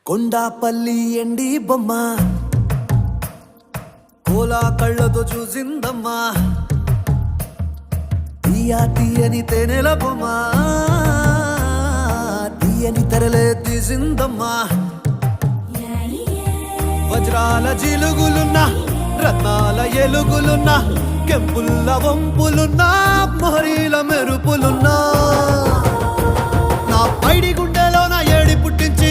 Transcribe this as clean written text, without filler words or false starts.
కొండాపల్లి ఎండి బొమ్మ కోలా కళ్ళతో చూసిందమ్మా తీయని తేనెల బొమ్మ తీయని తెరలే తీసిందమ్మా వజ్రాల జిలుగులున్నా రత్నాల ఎలుగులున్నా కెంపుల్ల వంపులున్నా మొహరీల మెరుపులున్నా నా పైడి గుండెలోన